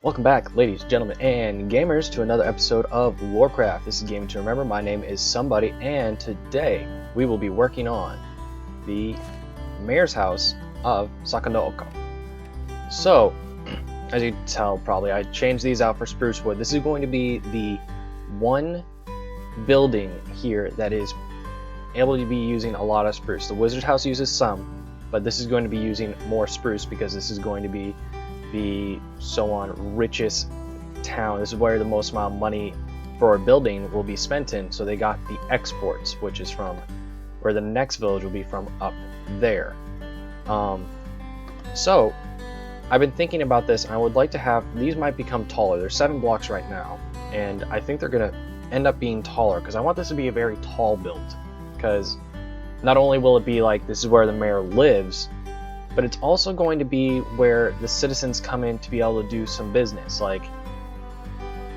Welcome back, ladies, gentlemen, and gamers, to another episode of Lorecraft. This is Game to Remember. My name is Somebody, and today we will be working on the mayor's house of Sunao-ko. So, as you can tell, probably, I changed these out for spruce wood. This is going to be the one building here that is able to be using a lot of spruce. The wizard house uses some, but this is going to be using more spruce because this is going to be the richest town. This is where the most amount of money for a building will be spent in. So they got the exports, which is from where the next village will be from, up there. So I've been thinking about this, and I would like to have these might become taller. They're 7 blocks right now, and I think they're gonna end up being taller because I want this to be a very tall build. Because not only will it be like this is where the mayor lives, but it's also going to be where the citizens come in to be able to do some business. Like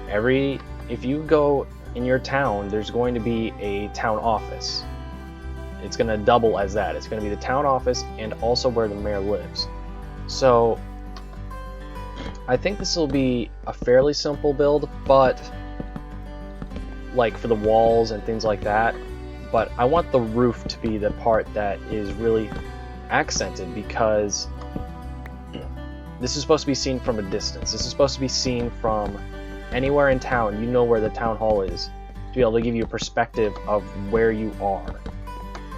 if you go in your town, there's going to be a town office. It's going to double as that. It's going to be the town office and also where the mayor lives. So I think this will be a fairly simple build, but like for the walls and things like that. But I want the roof to be the part that is really accented, because this is supposed to be seen from a distance. This is supposed to be seen from anywhere in town. You know where the town hall is, to be able to give you a perspective of where you are.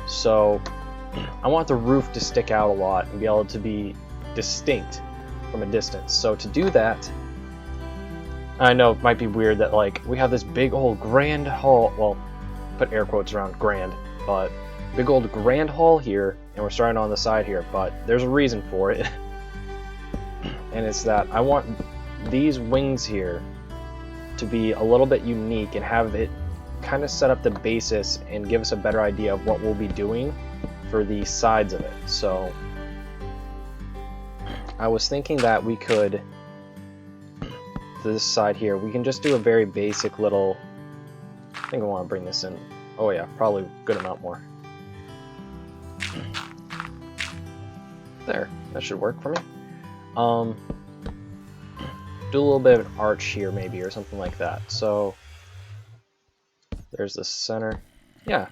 So I want the roof to stick out a lot and be able to be distinct from a distance. So to do that, I know it might be weird that like we have this big old grand hall, well, put air quotes around grand, but big old grand hall here, and we're starting on the side here, but there's a reason for it. And it's that I want these wings here to be a little bit unique and have it kind of set up the basis and give us a better idea of what we'll be doing for the sides of it. So I was thinking that we could, for this side here, we can just do a very basic little, I think I want to bring this in, oh yeah, probably a good amount more. There, that should work for me. Do a little bit of an arch here maybe, or something like that. So there's the center. Yeah,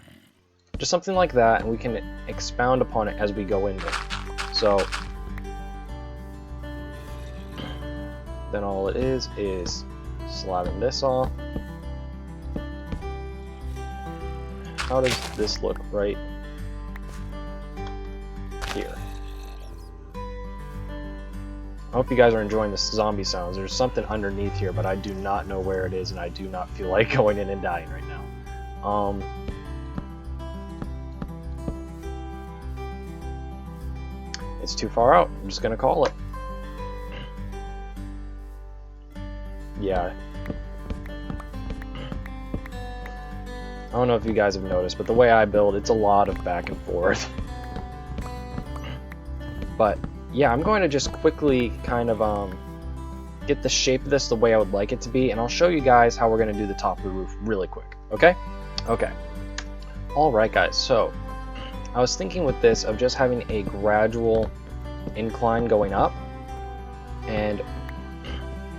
just something like that, and we can expound upon it as we go into it. So then all it is slabbing this off. How does this look right here? I hope you guys are enjoying the zombie sounds. There's something underneath here, but I do not know where it is, and I do not feel like going in and dying right now. It's too far out. I'm just gonna call it. Yeah. I don't know if you guys have noticed, but the way I build, it's a lot of back and forth. But yeah, I'm going to just quickly kind of get the shape of this the way I would like it to be, and I'll show you guys how we're going to do the top of the roof really quick, okay? Okay. Alright guys, so I was thinking with this of just having a gradual incline going up, and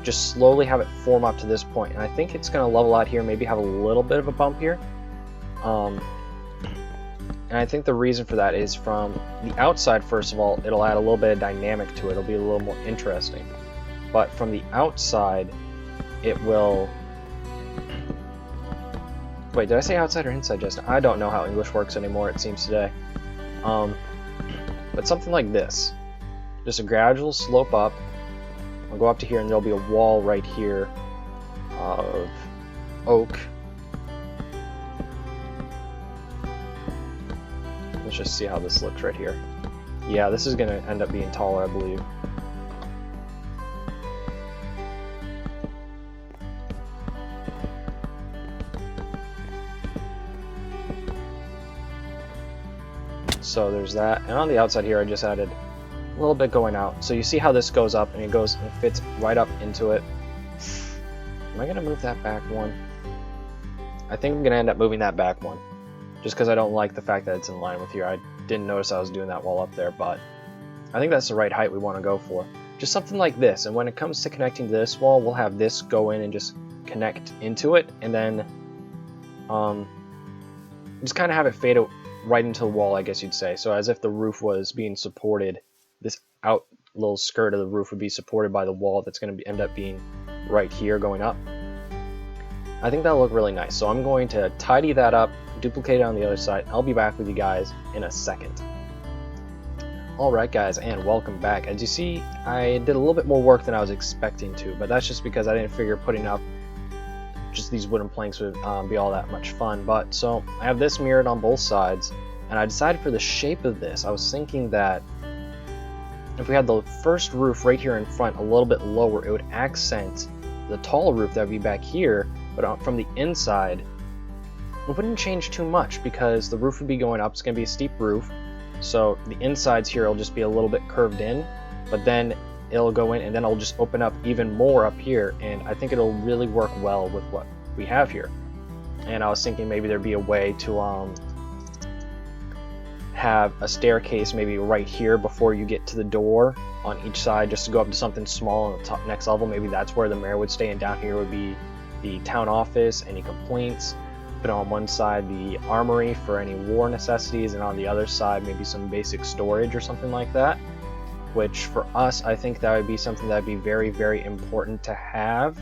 just slowly have it form up to this point. And I think it's going to level out here, maybe have a little bit of a bump here. And I think the reason for that is from the outside, first of all, it'll add a little bit of dynamic to it. It'll be a little more interesting. But from the outside, it will... Wait, did I say outside or inside just now? I don't know how English works anymore, it seems today. But something like this. Just a gradual slope up. I'll go up to here, and there'll be a wall right here of oak. Let's just see how this looks right here. Yeah, this is going to end up being taller, I believe. So there's that. And on the outside here, I just added a little bit going out. So you see how this goes up, and it goes and fits right up into it. Am I going to move that back one? I think I'm going to end up moving that back one, just because I don't like the fact that it's in line with here. I didn't notice I was doing that while up there, but I think that's the right height we want to go for. just something like this. And when it comes to connecting to this wall, we'll have this go in and just connect into it, and then just kind of have it fade right into the wall, I guess you'd say. So as if the roof was being supported, this out little skirt of the roof would be supported by the wall that's going to end up being right here going up. I think that'll look really nice. So I'm going to tidy that up, duplicate it on the other side. I'll be back with you guys in a second. Alright guys, and welcome back. As you see, I did a little bit more work than I was expecting to, but that's just because I didn't figure putting up just these wooden planks would be all that much fun. But so I have this mirrored on both sides, and I decided for the shape of this, I was thinking that if we had the first roof right here in front a little bit lower, it would accent the tall roof that would be back here, but from the inside, it wouldn't change too much because the roof would be going up. It's going to be a steep roof. So the insides here will just be a little bit curved in, but then it'll go in and then it'll just open up even more up here, and I think it'll really work well with what we have here. And I was thinking maybe there'd be a way to have a staircase maybe right here before you get to the door on each side, just to go up to something small on the top next level. Maybe that's where the mayor would stay, and down here would be the town office, any complaints. Put on one side the armory for any war necessities, and on the other side maybe some basic storage or something like that, which for us I think that would be something that would be very, very important to have,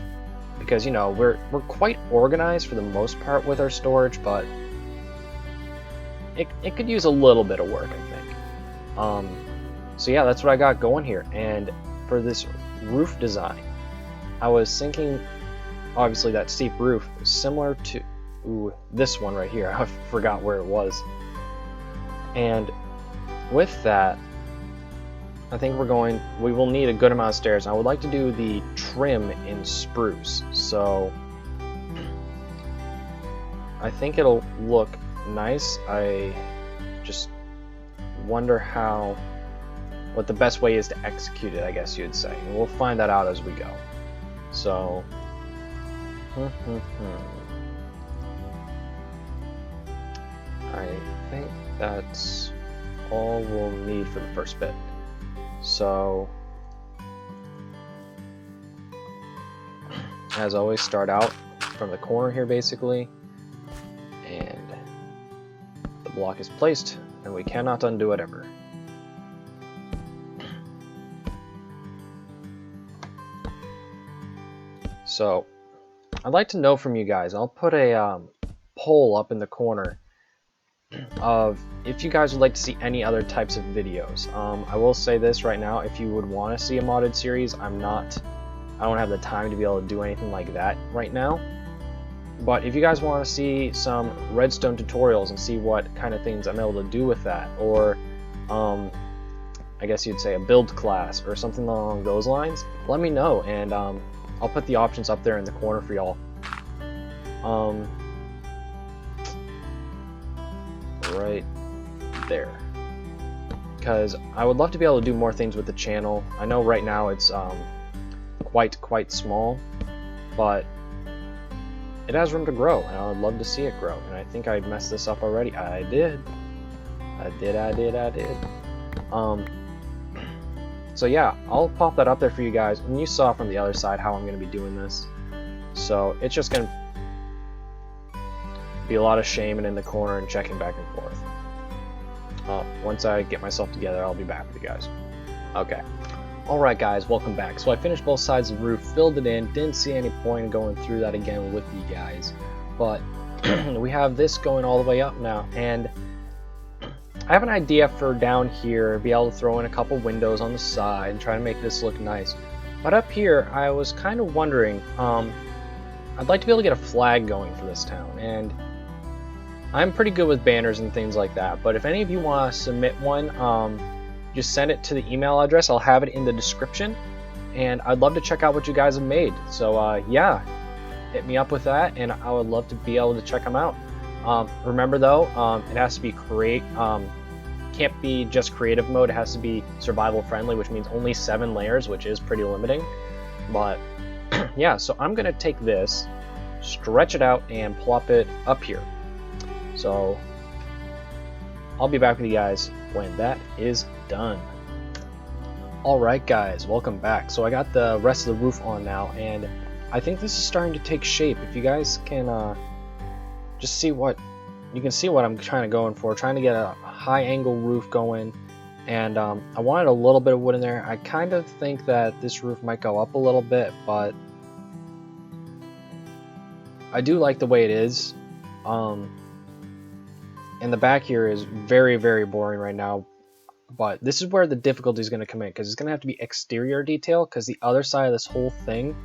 because, you know, we're quite organized for the most part with our storage, but it could use a little bit of work, I think. So yeah, that's what I got going here. And for this roof design, I was thinking obviously that steep roof is similar to this one right here. I forgot where it was. And with that, I think we will need a good amount of stairs. I would like to do the trim in spruce, so I think it'll look nice. I just wonder what the best way is to execute it, I guess you'd say, and we'll find that out as we go. So I think that's all we'll need for the first bit. So, as always, start out from the corner here basically, and the block is placed, and we cannot undo it ever. So, I'd like to know from you guys, I'll put a poll up in the corner of if you guys would like to see any other types of videos. I will say this right now, if you would want to see a modded series, I don't have the time to be able to do anything like that right now. But if you guys want to see some redstone tutorials and see what kind of things I'm able to do with that, or I guess you'd say a build class or something along those lines, let me know, and I'll put the options up there in the corner for y'all. Right there, because I would love to be able to do more things with the channel. I know right now it's quite small, but it has room to grow, and I would love to see it grow. And I think I messed this up already. I did. So yeah, I'll pop that up there for you guys, and you saw from the other side how I'm going to be doing this. So it's just going to be a lot of shaming in the corner and checking back and forth. Once I get myself together, I'll be back with you guys. Okay. Alright guys, welcome back. So I finished both sides of the roof, filled it in, didn't see any point in going through that again with you guys. But we have this going all the way up now, and I have an idea for down here, be able to throw in a couple windows on the side and try to make this look nice. But up here, I was kind of wondering, I'd like to be able to get a flag going for this town, and I'm pretty good with banners and things like that, but if any of you want to submit one, just send it to the email address. I'll have it in the description, and I'd love to check out what you guys have made. So yeah, hit me up with that, and I would love to be able to check them out. Remember though, it has to be can't be just creative mode. It has to be survival friendly, which means only 7 layers, which is pretty limiting. But yeah, so I'm gonna take this, stretch it out, and plop it up here. So I'll be back with you guys when that is done. Alright guys, welcome back. So I got the rest of the roof on now, and I think this is starting to take shape. If you guys can just see what, you can see what I'm trying to go for, trying to get a high angle roof going, and I wanted a little bit of wood in there. I kind of think that this roof might go up a little bit, but I do like the way it is. And the back here is very, very boring right now. But this is where the difficulty is going to come in, because it's going to have to be exterior detail, because the other side of this whole thing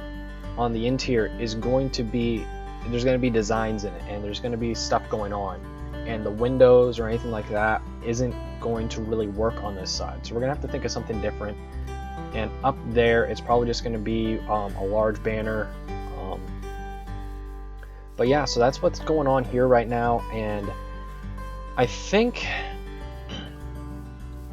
on the interior is going to be, there's going to be designs in it, and there's going to be stuff going on, and the windows or anything like that isn't going to really work on this side. So we're going to have to think of something different. And up there, it's probably just going to be a large banner. But yeah, so that's what's going on here right now, and I think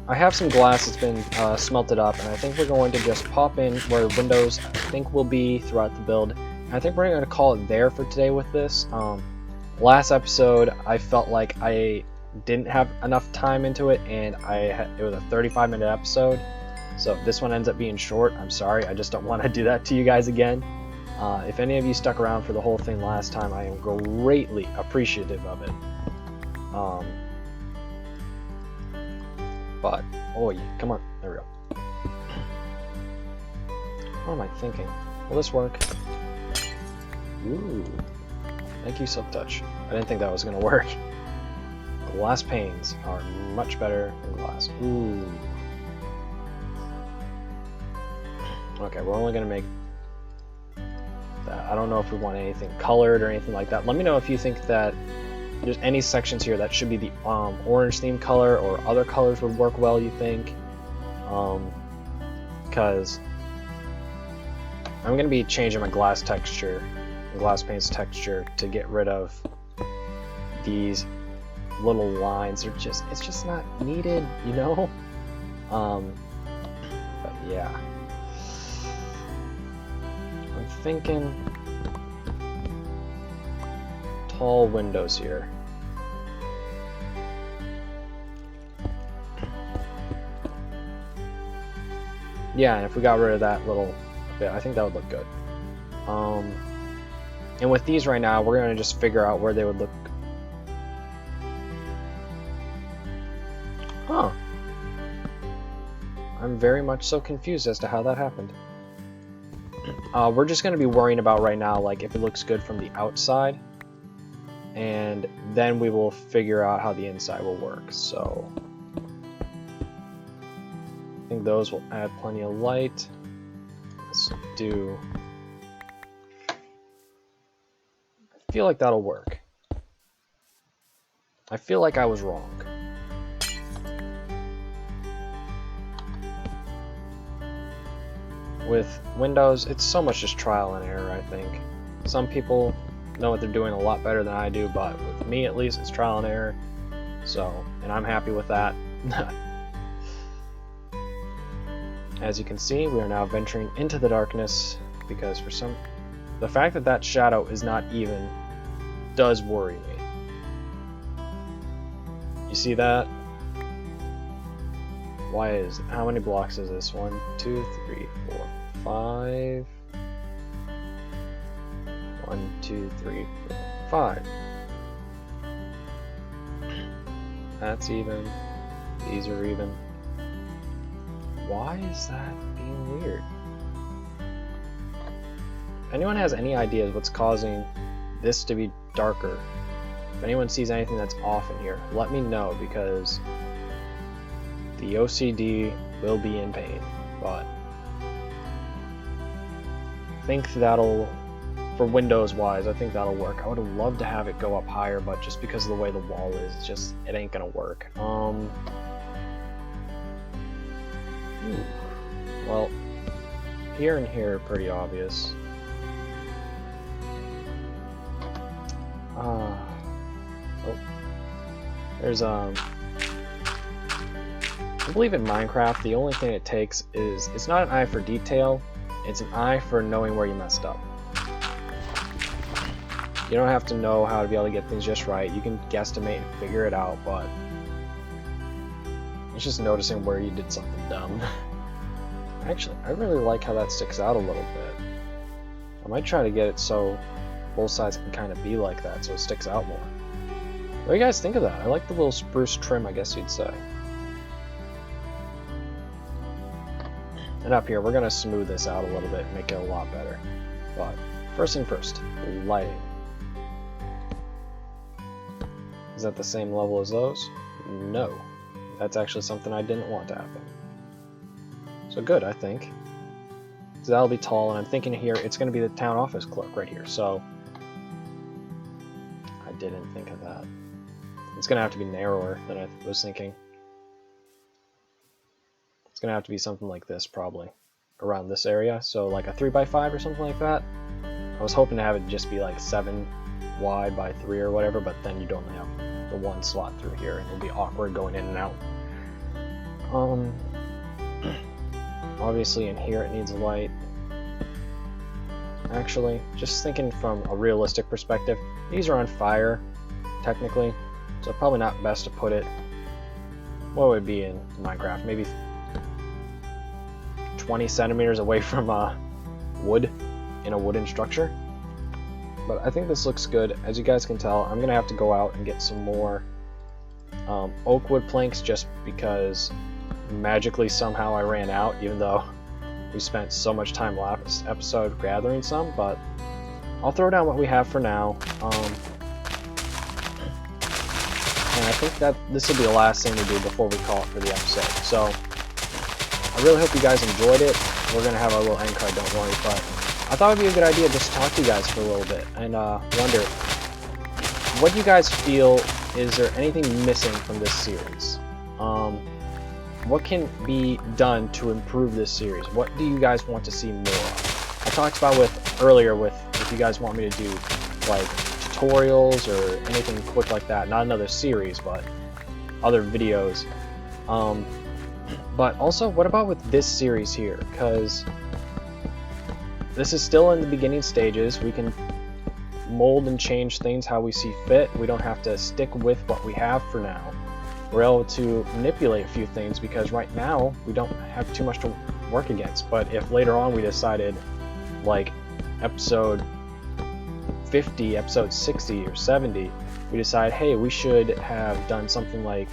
I have some glass that's been smelted up, and I think we're going to just pop in where the windows I think will be throughout the build. And I think we're going to call it there for today with this. Last episode, I felt like I didn't have enough time into it, and it was a 35-minute episode. So if this one ends up being short, I'm sorry. I just don't want to do that to you guys again. If any of you stuck around for the whole thing last time, I am greatly appreciative of it. But, oh yeah, come on, there we go. What am I thinking? Will this work? Ooh, thank you, Silk Touch. I didn't think that was gonna work. Glass panes are much better than glass. Ooh. Okay, we're only gonna make that. I don't know if we want anything colored or anything like that. Let me know if you think that there's any sections here that should be the orange theme color, or other colors would work well, you think. Because I'm going to be changing my glass texture, glass paint's texture, to get rid of these little lines. It's just not needed, you know? But yeah. I'm thinking tall windows here. Yeah, and if we got rid of that little bit, I think that would look good. And with these right now, we're going to just figure out where they would look. Huh. I'm very much so confused as to how that happened. We're just going to be worrying about right now, like, if it looks good from the outside, and then we will figure out how the inside will work. So I think those will add plenty of light. Let's do, I feel like that'll work. I feel like I was wrong. With windows, it's so much just trial and error, I think. Some people know what they're doing a lot better than I do, but with me at least, it's trial and error. So, and I'm happy with that. As you can see, we are now venturing into the darkness, because the fact that that shadow is not even does worry me. You see that? How many blocks is this? 1, 2, 3, 4, 5. 1, 2, 3, 4, 5. That's even. These are even. Why is that being weird? If anyone has any ideas what's causing this to be darker, if anyone sees anything that's off in here, let me know, because the OCD will be in pain. But I think that'll, for Windows wise, I think that'll work. I would have loved to have it go up higher, but just because of the way the wall is, it ain't gonna work. Well, here and here are pretty obvious. Oh, there's I believe in Minecraft, the only thing it takes is, it's not an eye for detail, it's an eye for knowing where you messed up. You don't have to know how to be able to get things just right. You can guesstimate and figure it out, but it's just noticing where you did something dumb. Actually, I really like how that sticks out a little bit. I might try to get it so both sides can kind of be like that, so it sticks out more. What do you guys think of that? I like the little spruce trim, I guess you'd say. And up here, we're going to smooth this out a little bit and make it a lot better. But first thing first, lighting. Is that the same level as those? No. That's actually something I didn't want to happen. So good, I think. So that'll be tall, and I'm thinking here it's going to be the town office clerk right here. So I didn't think of that. It's going to have to be narrower than I was thinking. It's going to have to be something like this, probably, around this area. So like a 3x5 or something like that. I was hoping to have it just be like 7 wide by 3 or whatever, but then you'd only have the one slot through here, and it'll be awkward going in and out. Obviously in here it needs a light. Actually, just thinking from a realistic perspective, these are on fire, technically, so probably not best to put it, what would it be in Minecraft, maybe 20 centimeters away from wood in a wooden structure. But I think this looks good. As you guys can tell, I'm gonna have to go out and get some more oak wood planks, just because magically somehow I ran out, even though we spent so much time last episode gathering some. But I'll throw down what we have for now. And I think that this will be the last thing we do before we call it for the episode. So I really hope you guys enjoyed it. We're gonna have our little end card, don't worry, but I thought it would be a good idea just to talk to you guys for a little bit and wonder, what do you guys feel, is there anything missing from this series? What can be done to improve this series? What do you guys want to see more of? I talked about earlier with if you guys want me to do like tutorials or anything quick like that, not another series, but other videos. But also, what about with this series here? Because this is still in the beginning stages. We can mold and change things how we see fit. We don't have to stick with what we have for now. We're able to manipulate a few things because right now we don't have too much to work against. But if later on we decided, like episode 50, episode 60 or 70, we decide, hey, we should have done something like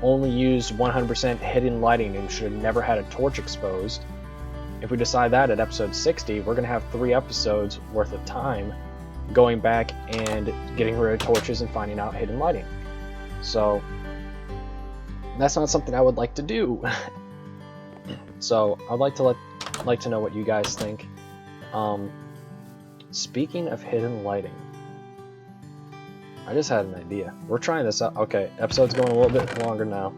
only use 100% hidden lighting and should have never had a torch exposed. If we decide that at episode 60, we're going to have 3 episodes worth of time going back and getting rid of torches and finding out hidden lighting. So that's not something I would like to do. So I'd like to know what you guys think. Speaking of hidden lighting, I just had an idea. We're trying this out. Okay, episode's going a little bit longer now.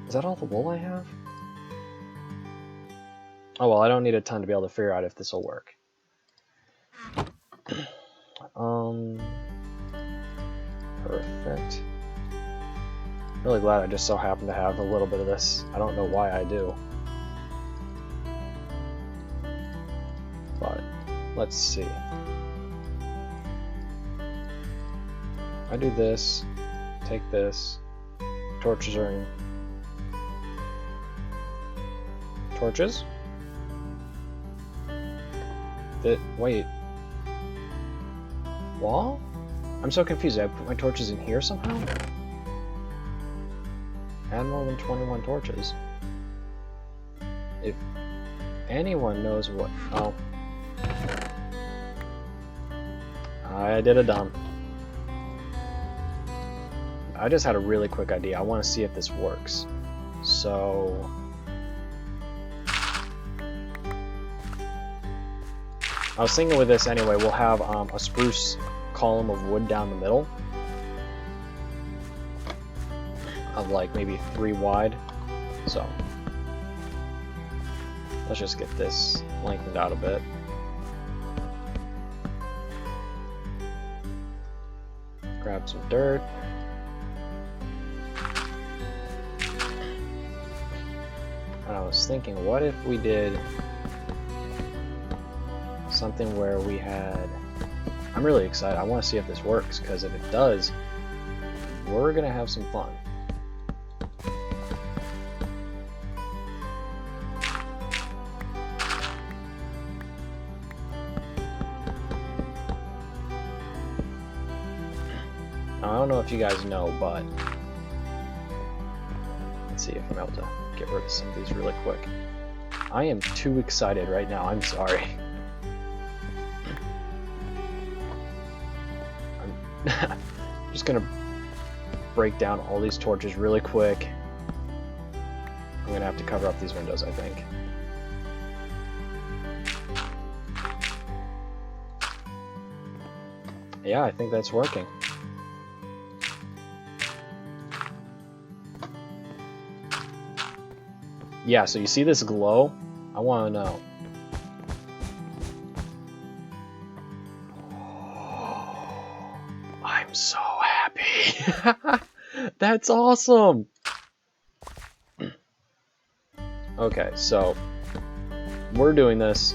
Is that all the wool I have? Oh well, I don't need a ton to be able to figure out if this will work. Perfect. Really glad I just so happen to have a little bit of this. I don't know why I do. But let's see. I do this, take this, torches are in. Torches? Wait. Wall? I'm so confused. I put my torches in here somehow? Add more than 21 torches. If anyone knows what... Oh. I did a dumb. I just had a really quick idea. I want to see if this works. So... I was thinking with this anyway, we'll have a spruce column of wood down the middle. Of like maybe 3 wide. So let's just get this lengthened out a bit. Grab some dirt. And I was thinking, what if we did something where we had... I'm really excited. I want to see if this works, because if it does, we're gonna have some fun. I don't know if you guys know, but let's see if I'm able to get rid of some of these really quick. I am too excited right now. I'm sorry. I'm just gonna break down all these torches really quick. I'm gonna have to cover up these windows, I think. Yeah, I think that's working. Yeah, so you see this glow? I want to know. Oh, I'm so happy. That's awesome. Okay, so we're doing this.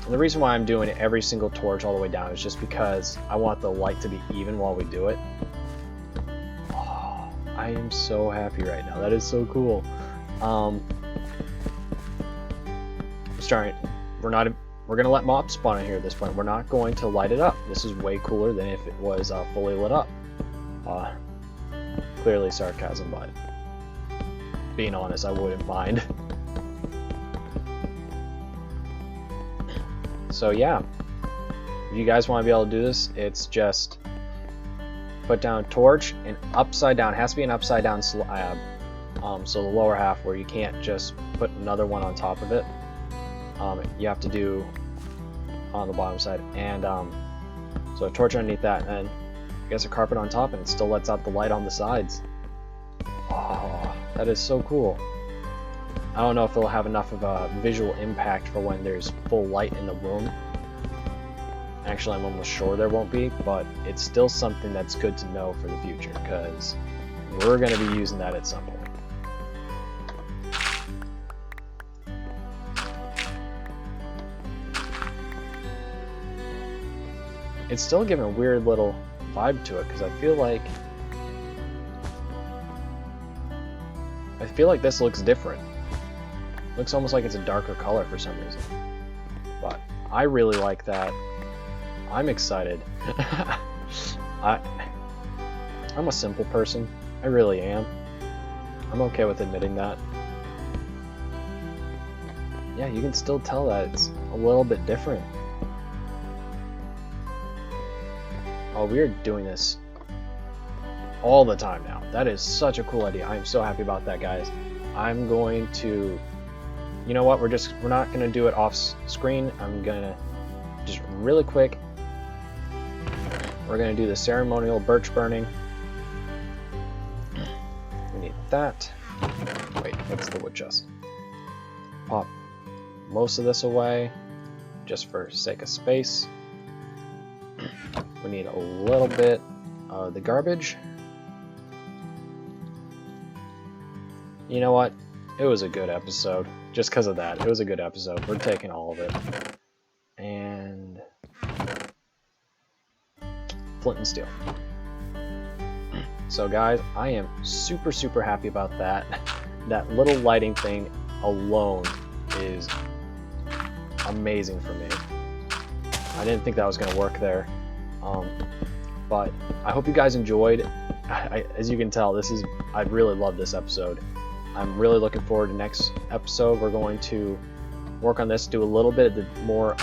And the reason why I'm doing every single torch all the way down is just because I want the light to be even while we do it. Oh, I am so happy right now. That is so cool. We're gonna let mobs spawn in here at this point. We're not going to light it up. This is way cooler than if it was fully lit up. Clearly sarcasm, but being honest, I wouldn't mind. So yeah, if you guys want to be able to do this, it's just put down a torch and upside down. It has to be an upside down slab. So the lower half where you can't just put another one on top of it. You have to do on the bottom side, and so a torch underneath that, and then I guess a carpet on top, and it still lets out the light on the sides. Oh, that is so cool. I don't know if it'll have enough of a visual impact for when there's full light in the room. Actually, I'm almost sure there won't be, but it's still something that's good to know for the future, because we're going to be using that at some point. It's still giving a weird little vibe to it, because I feel like this looks different. Looks almost like it's a darker color for some reason. But I really like that. I'm excited. I'm a simple person. I really am. I'm okay with admitting that. Yeah, you can still tell that it's a little bit different. Oh, we're doing this all the time now. That is such a cool idea. I am so happy about that, guys. I'm going to, you know what? We're not going to do it off screen. I'm going to just really quick. We're going to do the ceremonial birch burning. We need that. Wait, what's the wood chest? Pop most of this away just for sake of space. We need a little bit of the garbage. You know what? It was a good episode. Just because of that. It was a good episode. We're taking all of it. And flint and steel. So guys, I am super, super happy about that. That little lighting thing alone is amazing for me. I didn't think that was going to work there. But I hope you guys enjoyed. As you can tell, I really love this episode. I'm really looking forward to next episode. We're going to work on this, do a little bit of the more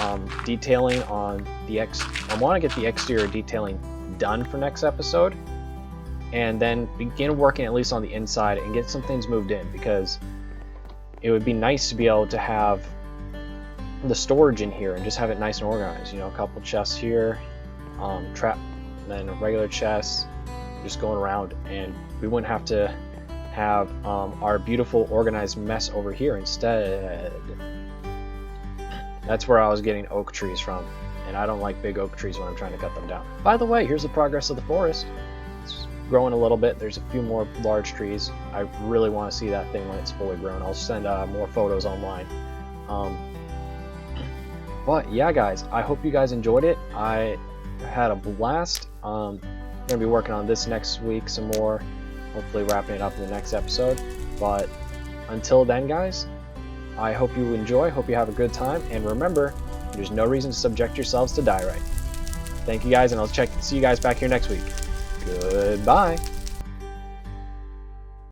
detailing on the I want to get the exterior detailing done for next episode, and then begin working at least on the inside and get some things moved in, because it would be nice to be able to have the storage in here and just have it nice and organized. You know, a couple chests here, trap, and then a regular chest, just going around, and we wouldn't have to have our beautiful organized mess over here instead. That's where I was getting oak trees from, and I don't like big oak trees when I'm trying to cut them down. By the way, here's the progress of the forest. It's growing a little bit. There's a few more large trees. I really want to see that thing when it's fully grown. I'll send more photos online. But yeah, guys, I hope you guys enjoyed it. I had a blast. I'm gonna be working on this next week some more, hopefully wrapping it up in the next episode. But until then, guys, I hope you enjoy, hope you have a good time, and remember, there's no reason to subject yourselves to die right. Thank you guys, and I'll see you guys back here next week. Goodbye.